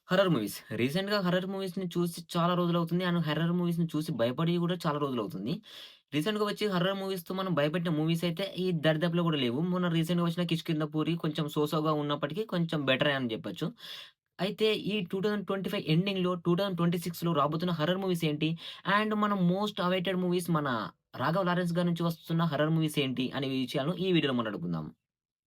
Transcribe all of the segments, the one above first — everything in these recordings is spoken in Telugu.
Horror movies. రీసెంట్‌గా హర్రర్ మూవీస్‌ని చూసి చాలా రోజులవుతుంది. అండ్ హర్రర్ మూవీస్‌ని చూసి భయపడి గూడా చాలా రోజులవుతుంది. రీసెంట్‌గా వచ్చి హర్రర్ మూవీస్‌తో మనం భయపెట్టిన మూవీస్ అయితే ఈ దరిదాపులో గూడా లేవు. మొన్న రీసెంట్‌గా వచ్చిన 'కిష్కింధపురి' కొంచెం సోసోగా ఉన్నప్పటికీ కొంచెం బెటరే అని జెప్పొచ్చు. అయితే ఈ 2025 ఎండింగ్‌లో 2026లో రాబోతున్న హర్రర్ మూవీస్ ఏంటి? అండ్ మనం మోస్ట్ అవైటెడ్ మూవీస్ మన 'రాఘవ్ లారెన్స్' గారి నుంచి వస్తున్న హర్రర్ మూవీస్ ఏంటి? అనే విషయాలను ఈ వీడియోలో మాట్లాడుకుందాం.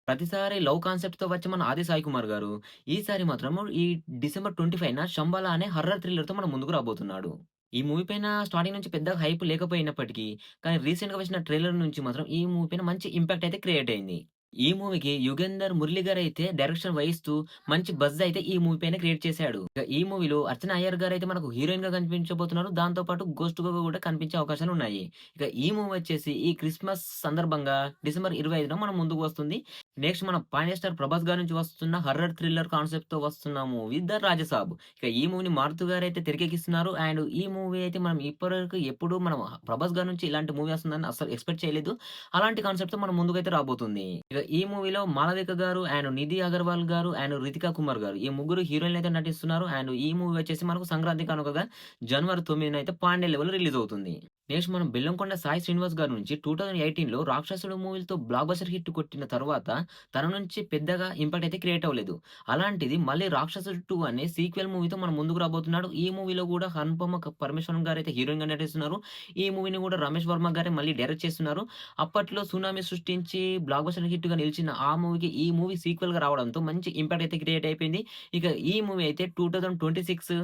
ప్రతిసారి లవ్ కాన్సెప్ట్‌తో వచ్చే మన 'ఆది సాయి కుమార్' గారు, ఈసారి మాత్రము ఈ డిసెంబర్ 25న 'శంబాల' అనే హర్రర్ థ్రిల్లర్‌తో మన ముందుకు రాబోతున్నాడు. ఈ మూవీ పైన స్టార్టింగ్ నుంచి పెద్దగా హైప్ లేకపోయినప్పటికీ, కానీ రీసెంట్‌గా వచ్చిన ట్రైలర్ నుంచి మాత్రం ఈ మూవీ పైన మంచి ఇంపాక్ట్ అయితే క్రియేట్ అయింది. ఈ మూవీకి యుగేందర్ మురళి గారైతే డైరెక్షన్ వహిస్తూ మంచి బజ్ అయితే ఈ మూవీ పైన క్రియేట్ చేశాడు. ఇక ఈ మూవీలో అర్చన అయ్యర్ గారైతే మనకు హీరోయిన్‌గా కనిపించబోతున్నారు. దాంతో పాటు గోస్ట్‌గా కూడా కనిపించే అవకాశాలున్నాయి. ఇక ఈ మూవీ వచ్చేసి ఈ క్రిస్మస్ సందర్భంగా డిసెంబర్ 25న మన ముందుకు వస్తుంది. నెక్స్ట్ మన పాన్ స్టార్ 'ప్రభాస్' గారి నుంచి వస్తున్న హర్రర్ థ్రిల్లర్ కాన్సెప్ట్‌తో వస్తున్న మూవీ 'ద రాజసాబ్'. ఇక ఈ మూవీని మారుతి గారైతే తెరకెక్కిస్తున్నారు. అండ్ ఈ మూవీ అయితే మనం ఇప్పటివరకు ఎప్పుడు మనం 'ప్రభాస్' గారి నుంచి ఇలాంటి మూవీ వస్తుందని అస్సలు ఎక్స్‌పెక్ట్ చేయలేదు. అలాంటి కాన్సెప్ట్‌తో మన ముందుకైతే రాబోతుంది. ఇక ఈ మూవీలో 'మాళవిక' గారు, అండ్ 'నిధి అగర్వాల్' గారు, అండ్ 'రితికా కుమార్' గారు ఈ ముగ్గురు హీరోయిన్‌లయితే నటిస్తున్నారు. అండ్ ఈ మూవీ వచ్చేసి మనకు సంక్రాంతి కానుకగా జనవరి 9న పాండే లెవెల్‌లో రిలీజ్ అవుతుంది. నెక్స్ట్ మనం 'బెల్లంకొండ సాయి శ్రీనివాస్' గారి నుంచి 2018లో 'రాక్షసుడు' మూవీ‌తో బ్లాక్ బస్టర్ హిట్ కొట్టిన తరువాత తన నుంచి పెద్దగా ఇంపాక్ట్ అయితే క్రియేట్ అవ్వలేదు. అలాంటిది మళ్ళీ 'రాక్షసుడు 2' అనే సీక్వెల్ మూవీతో మన ముందుకు రాబోతున్నాడు. ఈ మూవీలో కూడా అనుపమ పరమేశ్వరన్ గారైతే హీరోయిన్‌గా నటిస్తున్నారు. ఈ మూవీని కూడా రమేష్ వర్మ గారే మళ్ళీ డైరెక్ట్ చేస్తున్నారు. అప్పట్లో 'సునామీ' సృష్టించి బ్లాక్ బస్టర్ హిట్‌గా నిలిచిన ఆ మూవీకి ఈ మూవీ సీక్వెల్‌గా రావడంతో మంచి ఇంపాక్ట్ అయితే క్రియేట్ అయిపోయింది. ఇక ఈ మూవీ అయితే 2026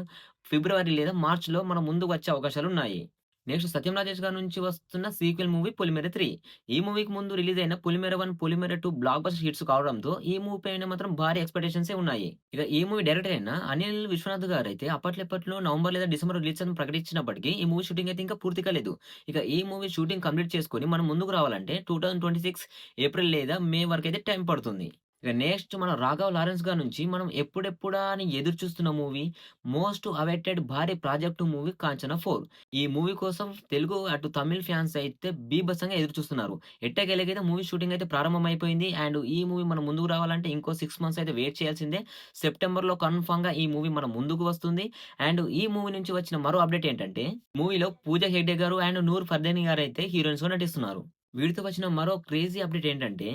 ఫిబ్రవరి లేదా మార్చ్‌లో మన ముందుకు వచ్చే అవకాశాలున్నాయి. నెక్స్ట్ 'సత్యం రాజేష్' గారి నుంచి వస్తున్న సీక్వెల్ మూవీ 'పొలిమేర 3'. ఈ మూవీకి ముందు రిలీజ్ అయిన 'పొలిమేర 1', 'పొలిమేర 2' బ్లాక్ బస్టర్ హిట్స్ కావడంతో ఈ మూవీ పైన మాత్రం భారీ ఎక్స్‌పెక్టేషన్సే ఉన్నాయి. ఇక ఈ మూవీ డైరెక్టర్ అయిన అనిల్ విశ్వనాథ్ గారైతే అప్పట్లో నవంబర్ లేదా డిసెంబర్ రిలీజ్ అని ప్రకటించినప్పటికీ ఈ మూవీ షూటింగ్ అయితే ఇంకా పూర్తి కాలేదు. ఇక ఈ మూవీ షూటింగ్ కంప్లీట్ చేసుకొని మనం ముందుకు రావాలంటే 2026 ఏప్రిల్ లేదా మే వరకైతే టైం పడుతుంది. ఇక నెక్స్ట్ మన 'రాఘవ్ లారెన్స్' గారి నుంచి మనం ఎప్పుడెప్పుడా అని ఎదురు చూస్తున్న మూవీ, మోస్ట్ అవైటెడ్ భారీ ప్రాజెక్ట్ మూవీ 'కాంచన 4'. ఈ మూవీ కోసం తెలుగు అటు తమిళ్ ఫ్యాన్స్ అయితే బీభత్సంగా ఎదురు చూస్తున్నారు. ఎట్టకేలకైతే మూవీ షూటింగ్ అయితే ప్రారంభమైపోయింది. అండ్ ఈ మూవీ మన ముందుకు రావాలంటే ఇంకో 6 మంత్స్ అయితే వెయిట్ చేయాల్సిందే. సెప్టెంబర్‌లో కన్ఫర్మ్‌గా ఈ మూవీ మన ముందుకు వస్తుంది. అండ్ ఈ మూవీ నుంచి వచ్చిన మరో అప్డేట్ ఏంటంటే, మూవీలో పూజా హెగ్డే గారు అండ్ నూర్ ఫర్దేని గారైతే హీరోయిన్స్‌గా నటిస్తున్నారు. వీరితో వచ్చిన మరో క్రేజీ అప్డేట్ ఏంటంటే,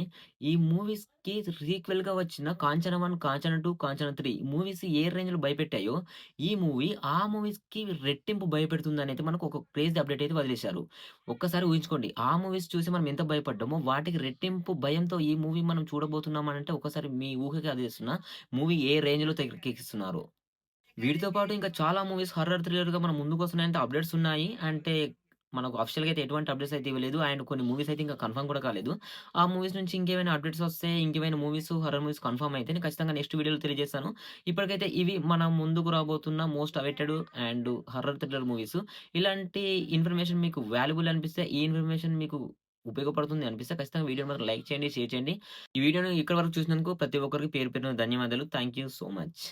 ఈ మూవీస్‌కి సీక్వెల్‌గా వచ్చిన 'కాంచన 1', 'కాంచన 2', 'కాంచన 3' మూవీస్ ఏ రేంజ్‌లో భయపెట్టాయో, ఈ మూవీ ఆ మూవీస్‌కి రెట్టింపు భయపెడుతుందనైతే మనకు ఒక క్రేజీ అప్డేట్ అయితే వదిలేశారు. ఒక్కసారి ఊహించుకోండి. ఆ మూవీస్ చూసి మనం ఎంత భయపడ్డామో, వాటికి రెట్టింపు భయంతో ఈ మూవీ మనం చూడబోతున్నామనంటే ఒక్కసారి మీ ఊహకి అదేస్తున్నా. మూవీ ఏ రేంజ్‌లో తెరకెక్కిస్తున్నారో. వీటితో పాటు ఇంకా చాలా మూవీస్ హర్రర్ థ్రిల్లర్‌గా మన ముందుకొస్తున్నాయంటే అప్డేట్స్ ఉన్నాయి. అంటే మనకు అఫీషియల్‌గా అయితే ఎటువంటి అప్డేట్స్ అయితే ఇవ్వలేదు. అండ్ కొన్ని మూవీస్ అయితే ఇంకా కన్ఫర్మ్ కూడా కాలేదు. ఆ మూవీస్ నుంచి ఇంకేమైనా అప్డేట్స్ వస్తే, ఇంకేమైనా మూవీస్ హర్రర్ మూవీస్ కన్ఫర్మ్ అయితే నేను ఖచ్చితంగా నెక్స్ట్ వీడియోలో తెలియజేస్తాను. ఇప్పటికైతే ఇవి మన ముందుకు రాబోతున్న most awaited and horror thriller movies. ఇలాంటి ఇన్ఫర్మేషన్ మీకు వాల్యుబుల్ అనిపిస్తే, ఈ ఇన్ఫర్మేషన్ మీకు ఉపయోగపడుతుంది అనిపిస్తే ఖచ్చితంగా వీడియోని మాత్రం లైక్ చేయండి, షేర్ చేయండి. ఈ వీడియోని ఇక్కడి వరకు చూసినందుకు ప్రతి ఒక్కరికి పేరు పేరున ధన్యవాదాలు. Thank you so much.